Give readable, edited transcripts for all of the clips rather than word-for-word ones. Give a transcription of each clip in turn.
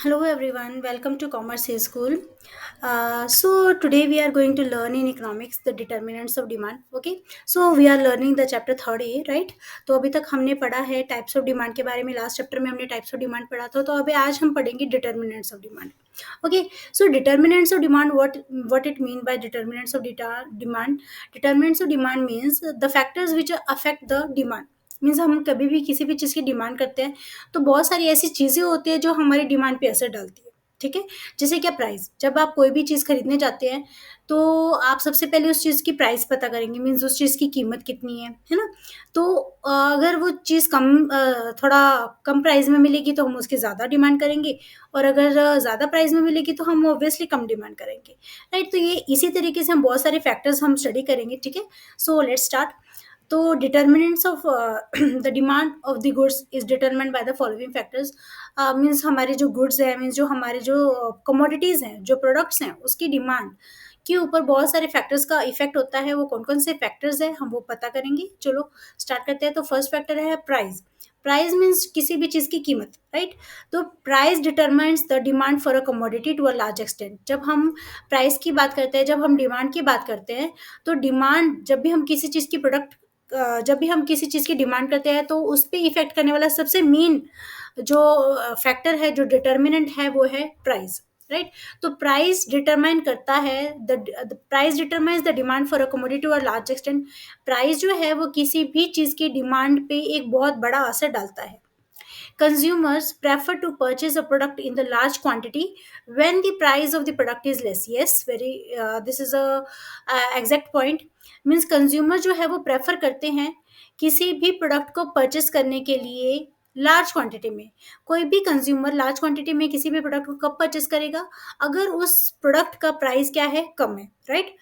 Hello everyone, welcome to Commerce School. So today we are going to learn in economics the determinants of demand. Okay, so we are learning the chapter third A, right? तो अभी तक हमने पढ़ा है types of demand के बारे में. Last chapter में हमने टाइप्स ऑफ डिमांड पढ़ा था. तो अभी आज हम पढ़ेंगे determinants of demand. Okay, so determinants of demand, what it mean by determinants of demand? Determinants of demand means the factors which affect the demand. Means हम कभी भी किसी भी चीज़ की डिमांड करते हैं तो बहुत सारी ऐसी चीज़ें होती है जो हमारी डिमांड पे असर डालती है. ठीक है, जैसे क्या प्राइस. जब आप कोई भी चीज़ खरीदने जाते हैं तो आप सबसे पहले उस चीज़ की प्राइस पता करेंगे, मीन्स उस चीज़ की कीमत कितनी है ना. तो अगर वो चीज़ थोड़ा कम प्राइस में मिलेगी तो हम उसकी ज़्यादा डिमांड करेंगे, और अगर ज़्यादा प्राइस में मिलेगी तो हम ऑब्वियसली कम डिमांड करेंगे, राइट. तो ये इसी तरीके से हम बहुत सारे फैक्टर्स हम स्टडी करेंगे. ठीक है, सो लेट्स स्टार्ट. तो determinants of the demand of the goods is determined by the following factors. Means हमारे जो गुड्स हैं, मीन्स जो हमारे जो कमोडिटीज़ हैं, जो प्रोडक्ट्स हैं, उसकी डिमांड के ऊपर बहुत सारे फैक्टर्स का इफेक्ट होता है. वो कौन कौन से फैक्टर्स हैं हम वो पता करेंगे. चलो स्टार्ट करते हैं. तो फर्स्ट फैक्टर है प्राइस. प्राइस मीन्स किसी भी चीज़ की कीमत, राइट. तो price determines the demand for a commodity to a large extent. जब हम प्राइस की बात करते हैं, जब हम डिमांड की बात करते हैं, तो डिमांड जब भी हम किसी चीज़ की प्रोडक्ट जब भी हम किसी चीज़ की डिमांड करते हैं तो उस पे इफ़ेक्ट करने वाला सबसे मेन जो फैक्टर है, जो डिटर्मिनेंट है, वो है प्राइस, राइट. तो प्राइस डिटरमाइन करता है the price determines the demand for a commodity और लार्ज एक्सटेंट. प्राइस जो है वो किसी भी चीज़ की डिमांड पे एक बहुत बड़ा असर डालता है. Consumers prefer to purchase a product in the large quantity when the price of the product is less. Yes, very this is a exact point. Means consumer जो है वो prefer करते हैं किसी भी प्रोडक्ट को परचेस करने के लिए लार्ज क्वांटिटी में. कोई भी कंज्यूमर लार्ज क्वांटिटी में किसी भी प्रोडक्ट को कब परचेस करेगा? अगर उस प्रोडक्ट का प्राइस क्या है, कम है, right.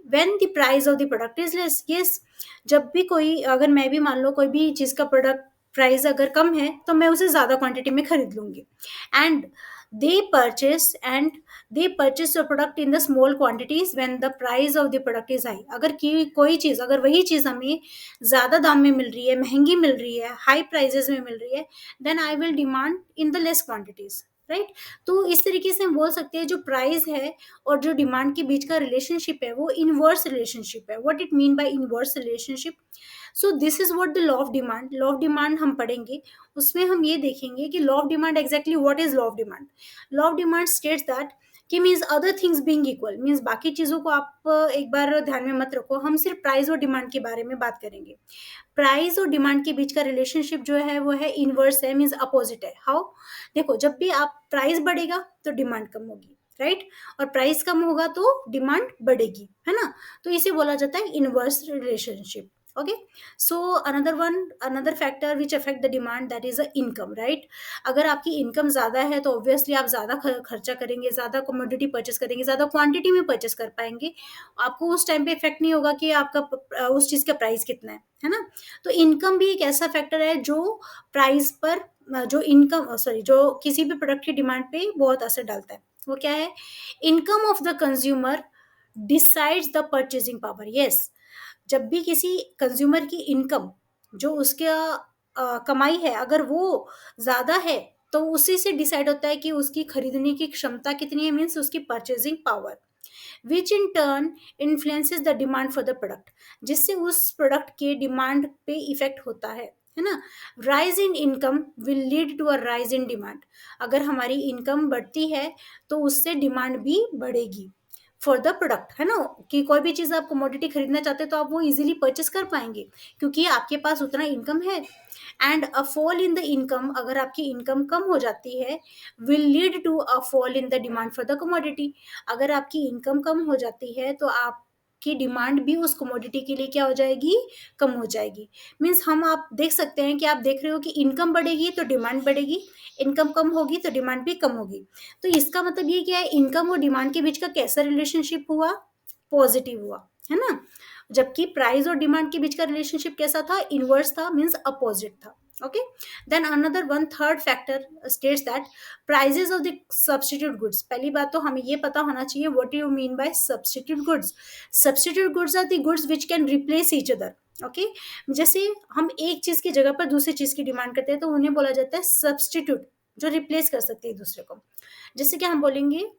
When the price of the product is less. Yes, जब भी कोई, अगर मैं भी मान लो कोई भी चीज़ का प्रोडक्ट प्राइस अगर कम है तो मैं उसे ज़्यादा क्वांटिटी में खरीद लूँगी. And they purchase and they purchase your product in the small quantities when the price of the product is high. अगर कोई चीज़, अगर वही चीज़ हमें ज़्यादा दाम में मिल रही है, महंगी मिल रही है, हाई प्राइजेस में मिल रही है, then I will demand in the less quantities, right. तो इस तरीके से हम बोल सकते हैं जो प्राइस है और जो डिमांड के बीच का रिलेशनशिप है वो इनवर्स रिलेशनशिप है. What it mean by inverse relationship? So this is what the law of demand. Law of demand हम पढ़ेंगे, उसमें हम ये देखेंगे कि law of demand exactly what is law of demand. Law of demand states that कि means other things being equal, means बाकी चीज़ों को आप एक बार ध्यान में मत रखो, हम सिर्फ प्राइस और डिमांड के बारे में बात करेंगे. प्राइस और डिमांड के बीच का रिलेशनशिप जो है वो है इनवर्स है, मीन्स अपोजिट है. हाउ? देखो, जब भी आप प्राइस बढ़ेगा तो डिमांड कम होगी, राइट. और प्राइस कम होगा तो डिमांड बढ़ेगी, है ना. तो इसे बोला जाता है inverse relationship. Okay, so another factor which affect the demand, that is a income, right. अगर आपकी इनकम ज़्यादा है तो ऑब्वियसली आप ज़्यादा खर्चा करेंगे, ज़्यादा कमोडिटी परचेस करेंगे, ज़्यादा क्वांटिटी में परचेस कर पाएंगे. आपको उस टाइम पे इफेक्ट नहीं होगा कि आपका उस चीज़ का प्राइस कितना है ना. तो इनकम भी एक ऐसा फैक्टर है जो प्राइस पर जो इनकम सॉरी जो किसी भी प्रोडक्ट की डिमांड पे बहुत असर डालता है. वो क्या है? Income of the consumer decides the purchasing power. Yes, जब भी किसी कंज्यूमर की इनकम, जो उसका कमाई है, अगर वो ज़्यादा है तो उसी से डिसाइड होता है कि उसकी खरीदने की क्षमता कितनी है, मीन्स उसकी purchasing power, which in turn influences the demand for the product, जिससे उस प्रोडक्ट के डिमांड पे इफेक्ट होता है ना. Rise in income will lead to a rise in demand. अगर हमारी इनकम बढ़ती है तो उससे डिमांड भी बढ़ेगी फॉर द प्रोडक्ट, है ना. कि कोई भी चीज़ आप कमोडिटी खरीदना चाहते हैं तो आप वो इजीली परचेस कर पाएंगे क्योंकि आपके पास उतना इनकम है. And a fall in the income, अगर आपकी इनकम कम हो जाती है, will lead to a fall in the demand for the commodity. अगर आपकी इनकम कम हो जाती है तो आपकी डिमांड भी उस कमोडिटी के लिए क्या हो जाएगी? कम हो जाएगी. मीन्स हम आप देख सकते हैं कि आप देख रहे हो कि इनकम बढ़ेगी तो डिमांड बढ़ेगी, इनकम कम होगी तो डिमांड भी कम होगी. तो इसका मतलब ये क्या है? इनकम और डिमांड के बीच का कैसा रिलेशनशिप हुआ? पॉजिटिव हुआ, है ना. जबकि प्राइस और डिमांड के बीच का रिलेशनशिप कैसा था? इनवर्स था, मीन्स अपोजिट था. Okay, then another one third factor states that prices of the substitute goods. पहली बात तो हमें ये पता होना चाहिए what you mean by substitute goods. Substitute goods are the goods which can replace each other. Okay, जैसे हम एक चीज की जगह पर दूसरी चीज की डिमांड करते हैं तो उन्हें बोला जाता है सब्स्टिट्यूट जो रिप्लेस कर सकती है एक दूसरे को। जैसे कि हम बोलेंगे,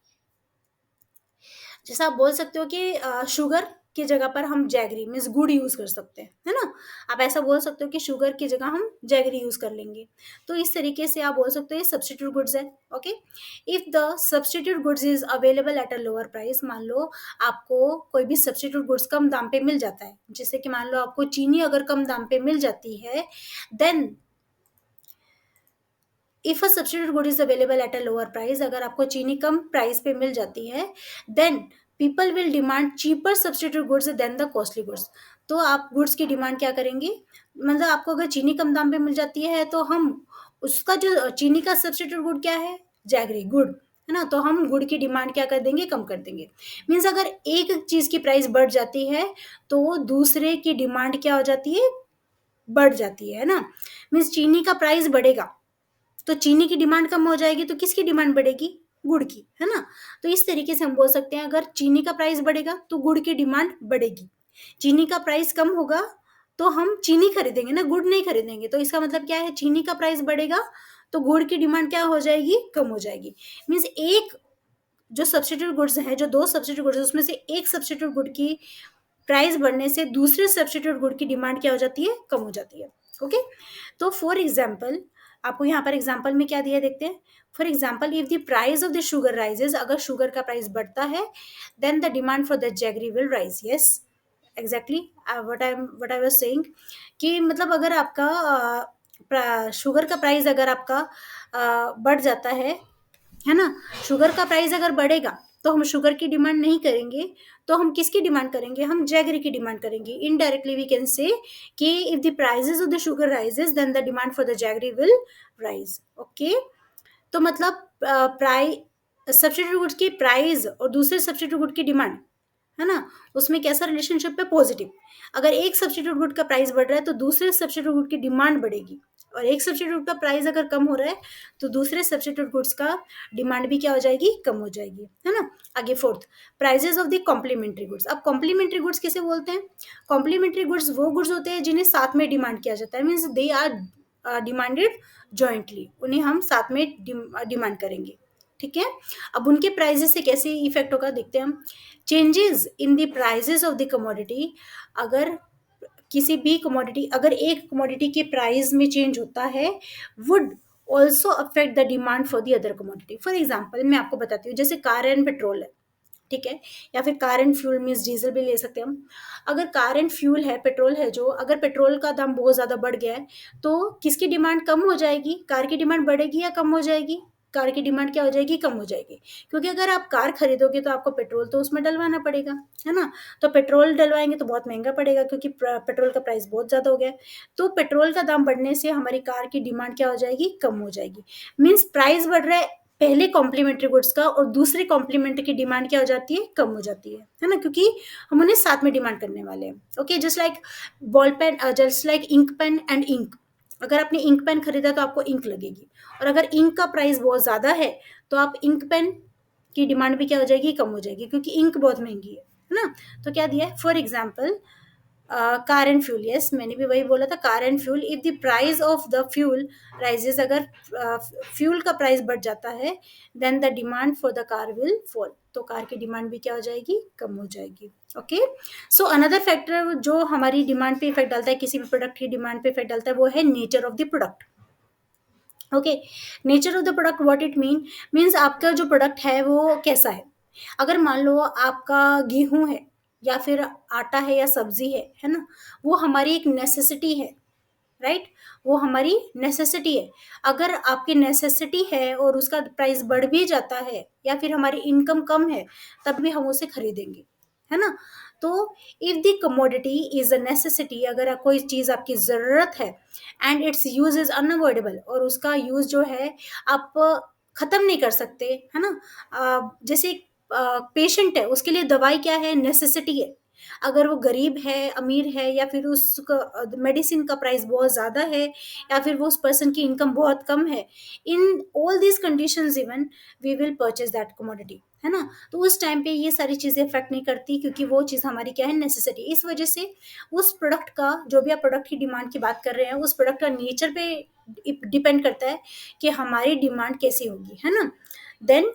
जैसे आप बोल सकते हो कि शुगर की जगह पर हम जैगरी मीन्स गुड़ यूज कर सकते हैं, है ना? आप ऐसा बोल सकते हो कि शुगर की जगह हम जैगरी यूज कर लेंगे। तो इस तरीके से आप बोल सकते हो ये सब्स्टिट्यूट गुड्स है। Okay, if the substitute goods is available at a lower price, मान लो आपको कोई भी सब्स्टिट्यूट गुड्स कम दाम पे मिल जाता है, जैसे कि मान लो आपको चीनी अगर कम दाम पे मिल जाती है, then if a substitute good is available at a lower price, अगर आपको चीनी कम प्राइस पे मिल जाती है, then people will demand cheaper substitute goods then the costly goods. तो आप गुड्स की डिमांड क्या करेंगे, मतलब आपको अगर चीनी कम दाम पे मिल जाती है तो हम उसका जो चीनी का सब्स्टिट्यूट गुड क्या है, जैगरी गुड़, है ना? तो हम गुड़ की डिमांड क्या कर देंगे, कम कर देंगे। मीन्स अगर एक चीज की प्राइस बढ़ जाती है तो दूसरे की डिमांड क्या हो जाती है, बढ़ जाती है ना? मीन्स चीनी का प्राइस बढ़ेगा तो चीनी की डिमांड कम हो जाएगी, तो किसकी डिमांड बढ़ेगी, गुड़ की, है ना? तो इस तरीके से हम बोल सकते हैं अगर चीनी का प्राइस बढ़ेगा तो गुड़ की डिमांड बढ़ेगी, चीनी का प्राइस कम होगा तो हम चीनी खरीदेंगे ना, गुड़ नहीं खरीदेंगे। तो इसका मतलब क्या है, चीनी का प्राइस बढ़ेगा तो गुड़ की डिमांड क्या हो जाएगी, कम हो जाएगी। मीन्स एक जो सब्स्टिट्यूट गुड्स है, जो दो सब्स्टिट्यूट गुड्स है, उसमें से एक सब्स्टिट्यूट गुड की प्राइस बढ़ने से दूसरे सब्स्टिट्यूट गुड की डिमांड क्या हो जाती है, कम हो जाती है। ओके, तो फॉर एग्जाम्पल आपको यहाँ पर एग्जाम्पल में क्या दिया है, देखते हैं। For example, if the price of the sugar rises, अगर शुगर का प्राइस बढ़ता है, then the demand for the jaggery will rise. Yes, exactly what I was saying, कि मतलब अगर आपका शुगर का प्राइस अगर आपका बढ़ जाता है ना? शुगर का प्राइस अगर बढ़ेगा तो हम शुगर की डिमांड नहीं करेंगे, तो हम किसकी डिमांड करेंगे, हम जैगरी की डिमांड करेंगे। इनडायरेक्टली वी कैन से कि if the prices of the sugar rises then the demand for the jaggery will rise. Okay, तो मतलब प्राइस सब्स्टिट्यूट गुड्स की प्राइस और दूसरे सब्स्टिट्यूट गुड की डिमांड, है ना, उसमें कैसा रिलेशनशिप है, पॉजिटिव। अगर एक सब्स्टिट्यूट गुड का प्राइस बढ़ रहा है तो दूसरे सब्स्टिट्यूट गुड की डिमांड बढ़ेगी, और एक सब्स्टिट्यूट का प्राइस अगर कम हो रहा है तो दूसरे सब्स्टिट्यूट गुड्स का डिमांड भी क्या हो जाएगी, कम हो जाएगी, है ना? आगे fourth, prices of the complementary goods. अब कॉम्प्लीमेंट्री गुड्स किसे बोलते हैं, कॉम्प्लीमेंट्री गुड्स वो गुड्स होते हैं जिन्हें साथ में डिमांड किया जाता है, means they are demanded jointly, उन्हें हम साथ में डिमांड करेंगे। ठीक है, अब उनके प्राइजेस से कैसे इफेक्ट होगा देखते हैं हम। Changes in the prices of the commodity, अगर किसी भी कमोडिटी, अगर एक कमोडिटी के प्राइस में चेंज होता है, would also affect the demand for the other commodity. For example मैं आपको बताती हूँ, जैसे कार एंड पेट्रोल है, ठीक है, या फिर car and fuel means diesel भी ले सकते हैं हम। अगर कार एंड फ्यूल है, पेट्रोल है, जो अगर पेट्रोल का दाम बहुत ज़्यादा बढ़ गया है तो किसकी डिमांड कम हो जाएगी, कार की डिमांड बढ़ेगी या कम हो जाएगी, कार की डिमांड क्या हो जाएगी, कम हो जाएगी। क्योंकि अगर आप कार खरीदोगे तो आपको पेट्रोल तो उसमें डलवाना पड़ेगा, है ना? तो पेट्रोल डलवाएंगे तो बहुत महंगा पड़ेगा क्योंकि पेट्रोल का प्राइस बहुत ज़्यादा हो गया है। तो पेट्रोल का दाम बढ़ने से हमारी कार की डिमांड क्या हो जाएगी, कम हो जाएगी। मीन्स प्राइस बढ़ रहा है पहले कॉम्प्लीमेंट्री गुड्स का, और दूसरे कॉम्प्लीमेंट्री की डिमांड क्या हो जाती है, कम हो जाती है ना? क्योंकि हम उन्हें साथ में डिमांड करने वाले हैं। Okay, just like ball pen, just like ink pen and ink. अगर आपने इंक पेन खरीदा तो आपको इंक लगेगी, और अगर इंक का प्राइस बहुत ज़्यादा है तो आप इंक पेन की डिमांड भी क्या हो जाएगी, कम हो जाएगी, क्योंकि इंक बहुत महंगी है ना? तो क्या दिया है, for example car and fuel, yes मैंने भी वही बोला था, car and fuel, if the price of the fuel rises, अगर फ्यूल का प्राइस बढ़ जाता है, then the demand for the car will fall, तो कार की डिमांड भी क्या हो जाएगी, कम हो जाएगी। ओके, सो अनदर फैक्टर जो हमारी डिमांड पे इफेक्ट डालता है, किसी भी प्रोडक्ट की डिमांड पे इफेक्ट डालता है, वो है nature of the product. Okay, nature of the product what it means आपका जो प्रोडक्ट है वो कैसा है। अगर मान लो आपका गेहूं है या फिर आटा है या सब्जी है ना, वो हमारी एक नेसेसिटी है, राइट? वो हमारी नेसेसिटी है। अगर आपकी नेसेसिटी है और उसका प्राइस बढ़ भी जाता है या फिर हमारी इनकम कम है, तब भी हम उसे खरीदेंगे, है ना? तो if the commodity is a necessity, अगर कोई चीज आपकी जरूरत है and it's use is unavoidable, और उसका यूज जो है आप खत्म नहीं कर सकते, है ना? जैसे पेशेंट है, उसके लिए दवाई क्या है, नेसेसिटी है। अगर वो गरीब है, अमीर है, या फिर उसका मेडिसिन का प्राइस बहुत ज़्यादा है, या फिर वो उस पर्सन की इनकम बहुत कम है, in all these conditions even we will purchase that commodity, है ना? तो उस टाइम पे ये सारी चीज़ें इफेक्ट नहीं करती, क्योंकि वो चीज़ हमारी क्या है, नेसेसिटी। इस वजह से उस प्रोडक्ट का, जो भी आप प्रोडक्ट की डिमांड की बात कर रहे हैं, उस प्रोडक्ट का नेचर पे डिपेंड करता है कि हमारी डिमांड कैसी होगी, है ना। Then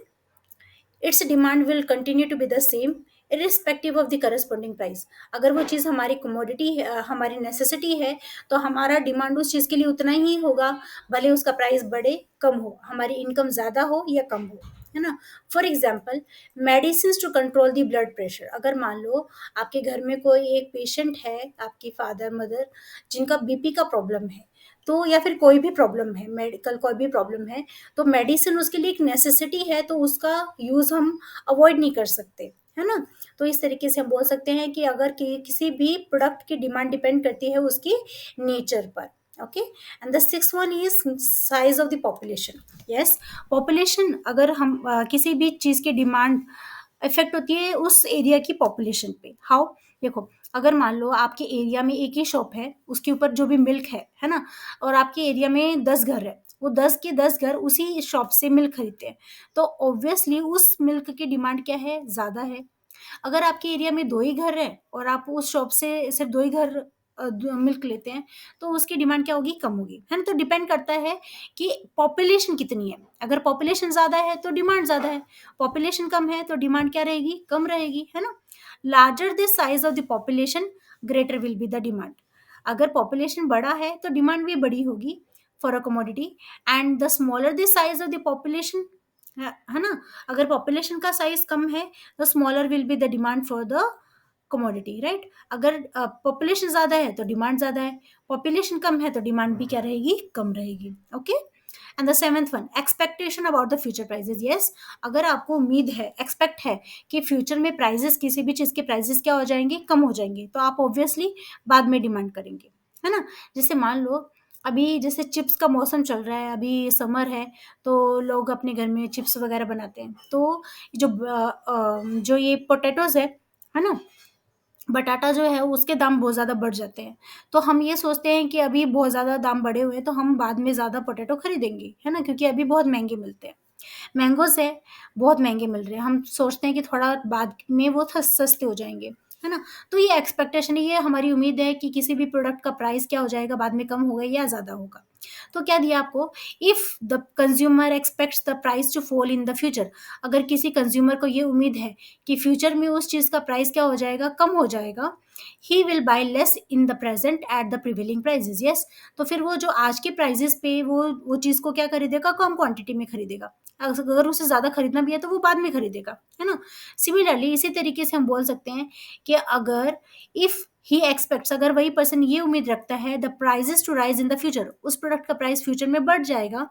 its demand will continue to be the same irrespective of the corresponding price. अगर वो चीज़ हमारी कमोडिटी है, हमारी नेसेसिटी है, तो हमारा डिमांड उस चीज़ के लिए उतना ही होगा, भले उसका प्राइस बढ़े कम हो, हमारी इनकम ज़्यादा हो या कम हो, है ना। For example, medicine to control the blood pressure. अगर मान लो आपके घर में कोई एक पेशेंट है, आपकी फादर मदर, जिनका बीपी का प्रॉब्लम है, तो या फिर कोई भी प्रॉब्लम है, मेडिकल कोई भी प्रॉब्लम है, तो मेडिसिन उसके लिए एक नेसेसिटी है, तो उसका यूज हम अवॉइड नहीं कर सकते, है ना। तो इस तरीके से हम बोल सकते हैं कि अगर किसी भी प्रोडक्ट की डिमांड डिपेंड करती है उसकी नेचर पर। Okay, and the six one is size of the population. Yes, population, अगर हम किसी भी चीज की डिमांड इफेक्ट होती है उस एरिया की पॉपुलेशन पे। हाउ? देखो, अगर मान लो आपके एरिया में एक ही शॉप है, उसके ऊपर जो भी मिल्क है ना, और आपके एरिया में 10 घर है, वो 10 के 10 घर उसी शॉप से मिल्क खरीदते हैं, तो ऑब्वियसली उस मिल्क की डिमांड क्या है, ज़्यादा है। अगर आपके एरिया में 2 ही घर हैं और आप उस शॉप से सिर्फ 2 ही घर मिल्क लेते हैं, तो उसकी डिमांड क्या होगी, कम होगी, है ना। तो डिपेंड करता है कि पॉपुलेशन कितनी है। अगर पॉपुलेशन ज़्यादा है तो डिमांड ज़्यादा है, पॉपुलेशन कम है तो डिमांड क्या रहेगी, कम रहेगी, है ना। Larger the size of the population, greater will be the demand. अगर पॉपुलेशन बड़ा है तो डिमांड भी बड़ी होगी for a commodity, and the smaller the size of the population, है ना। अगर पॉपुलेशन का साइज कम है तो smaller will be the demand for the commodity, right. अगर पॉपुलेशन ज्यादा है तो डिमांड ज्यादा है, पॉपुलेशन कम है तो डिमांड भी क्या रहेगी, कम रहेगी। Okay, and the seventh one, expectation about the future prices. Yes, अगर आपको उम्मीद है, एक्सपेक्ट है कि फ्यूचर में प्राइजेस, किसी भी चीज के प्राइजेस क्या हो जाएंगे, कम हो जाएंगे, तो आप ऑब्वियसली बाद में डिमांड करेंगे, है ना। जैसे मान लो अभी जैसे चिप्स का मौसम चल रहा है, अभी समर है, तो लोग अपने घर में चिप्स वगैरह बनाते हैं, तो जो ये पोटैटोज है ना, बटाटा जो है उसके दाम बहुत ज़्यादा बढ़ जाते हैं। तो हम ये सोचते हैं कि अभी बहुत ज़्यादा दाम बढ़े हुए हैं, तो हम बाद में ज़्यादा पोटैटो खरीदेंगे, है ना, क्योंकि अभी बहुत महंगे मिलते हैं। मैंगोज़ है, बहुत महँगे मिल रहे हैं, हम सोचते हैं कि थोड़ा बाद में वो सस्ते हो जाएँगे, है ना? तो ये एक्सपेक्टेशन है, ये हमारी उम्मीद है कि किसी भी प्रोडक्ट का प्राइस क्या हो जाएगा, बाद में कम होगा या ज़्यादा होगा। तो क्या दिया आपको, if the consumer expects the price to fall in the future. अगर किसी कंज्यूमर को ये उम्मीद है कि फ्यूचर में उस चीज़ का प्राइस क्या हो जाएगा, कम हो जाएगा, he will bye less in the present at the prevailing prices. Yes, तो फिर वो जो आज के प्राइसेस पे वो चीज़ को क्या खरीदेगा, कम क्वांटिटी में खरीदेगा। अगर उसे ज़्यादा खरीदना भी है तो वो बाद में खरीदेगा, है ना। सिमिलरली इसी तरीके से हम बोल सकते हैं कि अगर इफ ही एक्सपेक्ट्स, अगर वही पर्सन ये उम्मीद रखता है the prices to rise in the future, उस प्रोडक्ट का प्राइस फ्यूचर में बढ़ जाएगा,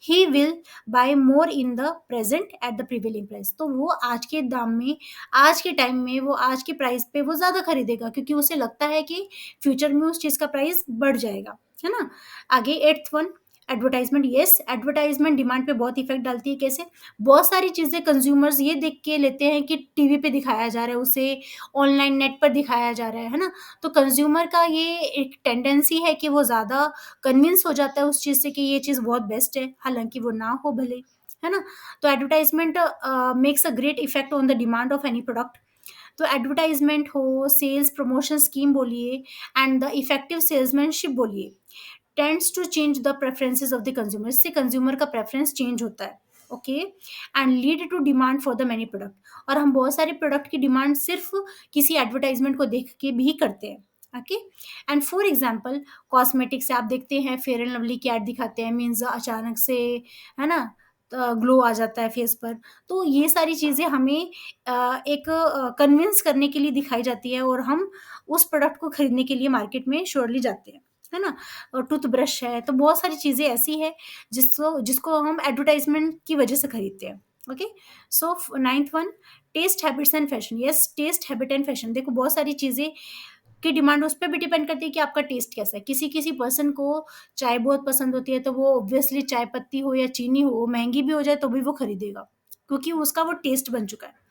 he will buy more in the present at the prevailing price. तो वो आज के दाम में, आज के टाइम में, वो आज के प्राइस पे वो ज़्यादा खरीदेगा, क्योंकि उसे लगता है कि फ्यूचर में उस चीज़ का प्राइस बढ़ जाएगा, है ना। आगे eighth one, advertisement. Yes, advertisement demand पे बहुत इफेक्ट डालती है। कैसे? बहुत सारी चीज़ें कंज्यूमर्स ये देख के लेते हैं कि टीवी पे दिखाया जा रहा है, उसे ऑनलाइन नेट पर दिखाया जा रहा है ना। तो कंज्यूमर का ये एक टेंडेंसी है कि वो ज़्यादा कन्विंस हो जाता है उस चीज़ से कि ये चीज़ बहुत बेस्ट है, हालांकि वो ना हो भले, है ना। तो advertisement makes a great effect on the demand of any product. तो एडवर्टाइजमेंट हो, सेल्स प्रमोशन स्कीम बोलिए, एंड द इफेक्टिव सेल्समैनशिप बोलिए, tends to change the preferences of the consumer. इससे कंज्यूमर का प्रेफरेंस चेंज होता है। Okay, and lead to demand for the many product. और हम बहुत सारे प्रोडक्ट की डिमांड सिर्फ किसी एडवर्टाइजमेंट को देख के भी करते हैं। Okay, and for example cosmetics से आप देखते हैं, फेयर एंड लवली की एड दिखाते हैं, मीन्स अचानक से, है ना, ग्लो आ जाता है फेस पर। तो ये सारी चीज़ें हमें एक कन्विंस करने के लिए दिखाई जाती है, और हम उस प्रोडक्ट को खरीदने के लिए मार्केट में श्योरली जाते हैं, है ना। और टूथब्रश है, तो बहुत सारी चीज़ें ऐसी है जिसको जिसको हम एडवर्टाइजमेंट की वजह से खरीदते हैं। Okay, so ninth one, taste habits and fashion. Yes, taste habit and fashion, देखो बहुत सारी चीज़ें की डिमांड उस पे भी डिपेंड करती है कि आपका टेस्ट कैसा है। किसी किसी पर्सन को चाय बहुत पसंद होती है, तो वो ऑब्वियसली चाय पत्ती हो या चीनी हो, महंगी भी हो जाए तो भी वो खरीदेगा, क्योंकि उसका वो टेस्ट बन चुका है।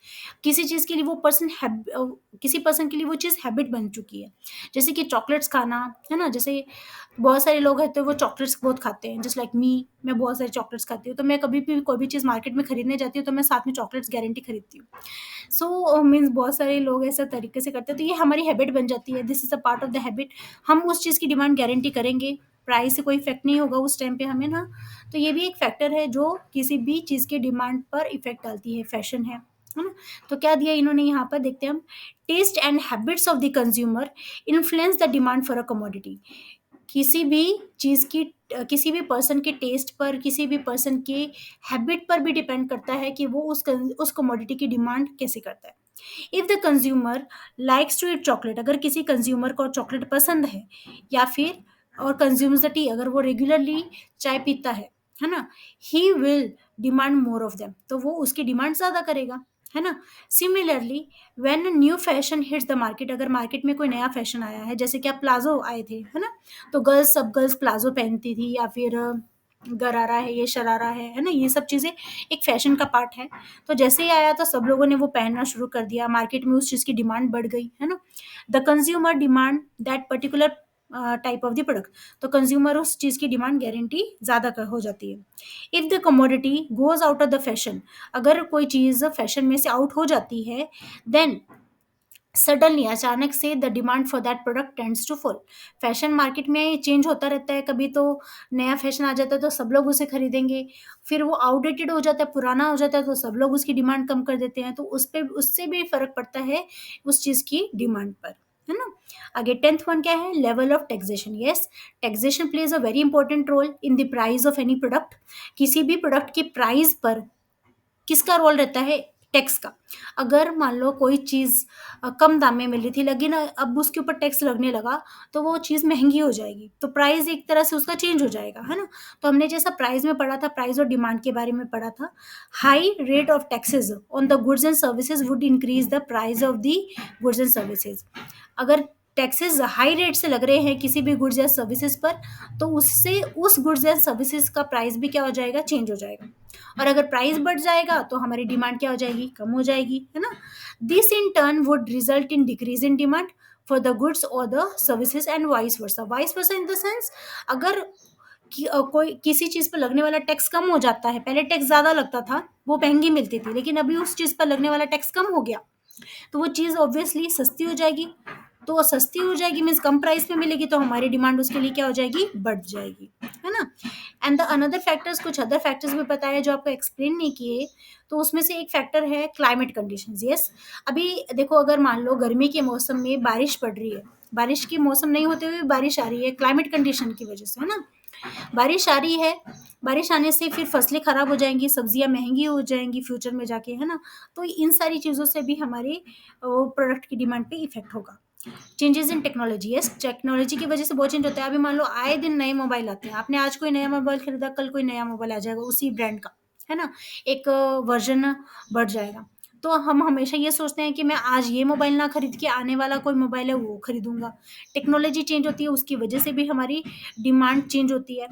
किसी चीज़ के लिए वो किसी पर्सन के लिए वो चीज़ हैबिट बन चुकी है। जैसे कि चॉकलेट्स खाना, है ना, जैसे बहुत सारे लोग हैं तो वो चॉकलेट्स बहुत खाते हैं, जस्ट लाइक मी, मैं बहुत सारी चॉकलेट्स खाती हूँ, तो मैं कभी भी कोई भी चीज़ मार्केट में खरीदने जाती हूँ तो मैं साथ में चॉकलेट्स गारंटी खरीदती हूँ। सो मीन्स बहुत सारे लोग ऐसा तरीके से करते हैं, तो ये हमारी हैबिट बन जाती है, this is a part of the habit. हम उस चीज़ की डिमांड गारंटी करेंगे, प्राइस से कोई इफेक्ट नहीं होगा उस टाइम पे हमें ना। तो ये भी एक फैक्टर है जो किसी भी चीज़ की डिमांड पर इफेक्ट डालती है, फैशन है ना। तो क्या दिया इन्होंने यहाँ पर, देखते हैं हम। Taste and habits of the consumer influence the demand for a commodity. किसी भी चीज़ की किसी भी पर्सन के टेस्ट पर, किसी भी पर्सन के हैबिट पर भी डिपेंड करता है कि वो उस कमोडिटी की डिमांड कैसे करता है। If the consumer likes to eat chocolate, अगर किसी कंज्यूमर को चॉकलेट पसंद है, या फिर और कंज्यूम्स द टी, अगर वो रेगुलरली चाय पीता है ना, he will demand more of them, तो वो उसकी डिमांड ज़्यादा करेगा, है ना। Similarly when new fashion hits the market, अगर मार्केट में कोई नया फैशन आया है, जैसे कि अब प्लाजो आए थे, है ना, तो सब गर्ल्स प्लाजो पहनती थी, या फिर गरारा है, ये शरारा है ना, ये सब चीज़ें एक फैशन का पार्ट है। तो जैसे ही आया तो सब लोगों ने वो पहनना शुरू कर दिया, मार्केट में उस चीज़ की डिमांड बढ़ गई, है ना। The consumer demand that particular type of the product, तो कंज्यूमर उस चीज़ की डिमांड गारंटी ज़्यादा हो जाती है। If the commodity goes out of the fashion, अगर कोई चीज़ फैशन में से आउट हो जाती है, देन सडनली, अचानक से, the demand for that product tends to fall. Fashion market में चेंज होता रहता है, कभी तो नया फैशन आ जाता है तो सब लोग उसे खरीदेंगे, फिर वो आउटडेटेड हो जाता है, पुराना हो जाता है, तो सब लोग उसकी डिमांड कम कर देते हैं, तो उस पे उससे भी फर्क पड़ता है उस चीज़ की डिमांड पर, है ना। आगे 10th वन क्या है, level of taxation. Yes, taxation plays a very important role in the price of any product. किसी भी प्रोडक्ट की प्राइस पर किसका रोल रहता है, टैक्स का। अगर मान लो कोई चीज़ कम दाम में मिल रही थी, लेकिन अब उसके ऊपर टैक्स लगने लगा, तो वो चीज़ महंगी हो जाएगी, तो प्राइस एक तरह से उसका चेंज हो जाएगा, है ना। तो हमने जैसा प्राइस में पढ़ा था, प्राइस और डिमांड के बारे में पढ़ा था। High rate of taxes on the goods and services would increase the price of the goods and services. अगर टैक्सेस हाई रेट से लग रहे हैं किसी भी गुड्स या सर्विसेज पर, तो उससे उस गुड्स या सर्विसेज का प्राइस भी क्या हो जाएगा, चेंज हो जाएगा। और अगर प्राइस बढ़ जाएगा तो हमारी डिमांड क्या हो जाएगी, कम हो जाएगी, है ना। This in turn would result in decrease in demand for the goods और the services and vice versa in the sense, अगर कोई किसी चीज पर लगने वाला टैक्स कम हो जाता है, पहले टैक्स ज्यादा लगता था, वो महंगी मिलती थी, लेकिन अभी उस चीज पर लगने वाला टैक्स कम हो गया, तो वो चीज़ ऑब्वियसली सस्ती हो जाएगी। तो सस्ती हो जाएगी मीन्स कम प्राइस में मिलेगी, तो हमारी डिमांड उसके लिए क्या हो जाएगी, बढ़ जाएगी, है ना। एंड द अनदर फैक्टर्स, कुछ अदर फैक्टर्स भी बताए जो आपको एक्सप्लेन नहीं किए, तो उसमें से एक फैक्टर है क्लाइमेट कंडीशंस। यस, अभी देखो, अगर मान लो गर्मी के मौसम में बारिश पड़ रही है, बारिश के मौसम नहीं होते हुए बारिश आ रही है क्लाइमेट कंडीशन की वजह से, है ना। बारिश आ रही है, बारिश आने से फिर फसलें खराब हो जाएंगी, सब्जियां महंगी हो जाएंगी फ्यूचर में जाके, है ना। तो इन सारी चीज़ों से भी हमारे प्रोडक्ट की डिमांड पे इफेक्ट होगा। Changes in technology, yes, technology की वजह से बहुत चेंज होता है। अभी मान लो आए दिन नए मोबाइल आते हैं, आपने आज कोई नया मोबाइल खरीदा, कल कोई नया मोबाइल आ जाएगा उसी ब्रांड का, है ना, एक वर्जन बढ़ जाएगा। तो हम हमेशा ये सोचते हैं कि मैं आज ये मोबाइल ना खरीद के आने वाला कोई मोबाइल है वो खरीदूंगा। टेक्नोलॉजी चेंज होती है, उसकी वजह से भी हमारी डिमांड चेंज होती है।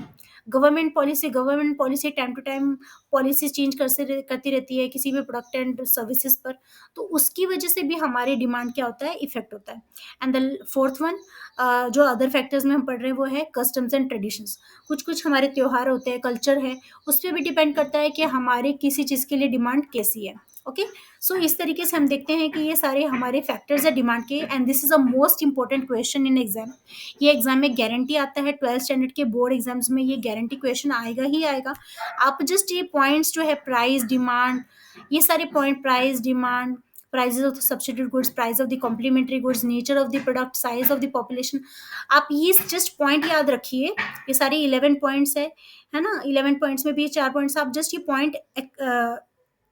Government policy time to time policy change करती रहती है किसी भी प्रोडक्ट एंड सर्विसेज पर, तो उसकी वजह से भी हमारी डिमांड क्या होता है, इफेक्ट होता है। एंड द फोर्थ वन, जो अदर फैक्टर्स में हम पढ़ रहे हैं वो है कस्टम्स एंड ट्रेडिशंस। कुछ कुछ हमारे त्योहार होते हैं, कल्चर है, उस पर भी डिपेंड करता है कि हमारे किसी चीज़ के लिए डिमांड कैसी है। ओके, सो इस तरीके से हम देखते हैं कि ये सारे हमारे फैक्टर्स है डिमांड के, and this is a most important question in exam. ये एग्जाम में गारंटी आता है, 12th स्टैंडर्ड के बोर्ड एग्जाम्स में ये गारंटी क्वेश्चन आएगा ही आएगा। आप जस्ट ये पॉइंट्स जो है, प्राइस, डिमांड, ये सारे point, price, demand, prices of the substitute goods, price of the complementary goods, nature of the product, size of the population, आप ये जस्ट पॉइंट याद रखिए। ये सारे 11 पॉइंट्स है ना, 11 पॉइंट्स में भी 4 पॉइंट्स, आप जस्ट ये पॉइंट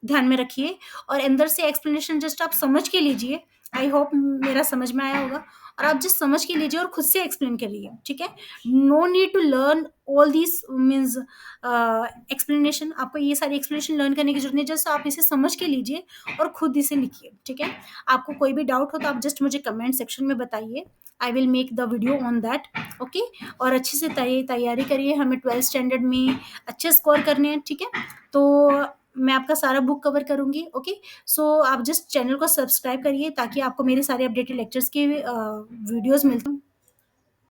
ध्यान में रखिए, और अंदर से एक्सप्लेनेशन जस्ट आप समझ के लीजिए। आई होप मेरा समझ में आया होगा, और आप जस्ट समझ के लीजिए और खुद से एक्सप्लेन करिए, ठीक है। No need to learn all this means explanation, आपको ये सारी एक्सप्लेनेशन लर्न करने की जरूरत नहीं, जस्ट आप इसे समझ के लीजिए और खुद इसे लिखिए, ठीक है। आपको कोई भी डाउट हो तो आप जस्ट मुझे कमेंट सेक्शन में बताइए, I will make the video on that, okay. और अच्छे से तैयारी करिए, हमें 12th स्टैंडर्ड में अच्छे स्कोर करने हैं, ठीक है। तो मैं आपका सारा बुक कवर करूंगी, ओके। सो आप जस्ट चैनल को सब्सक्राइब करिए ताकि आपको मेरे सारे अपडेटेड लेक्चर्स के वीडियोस मिलते हैं।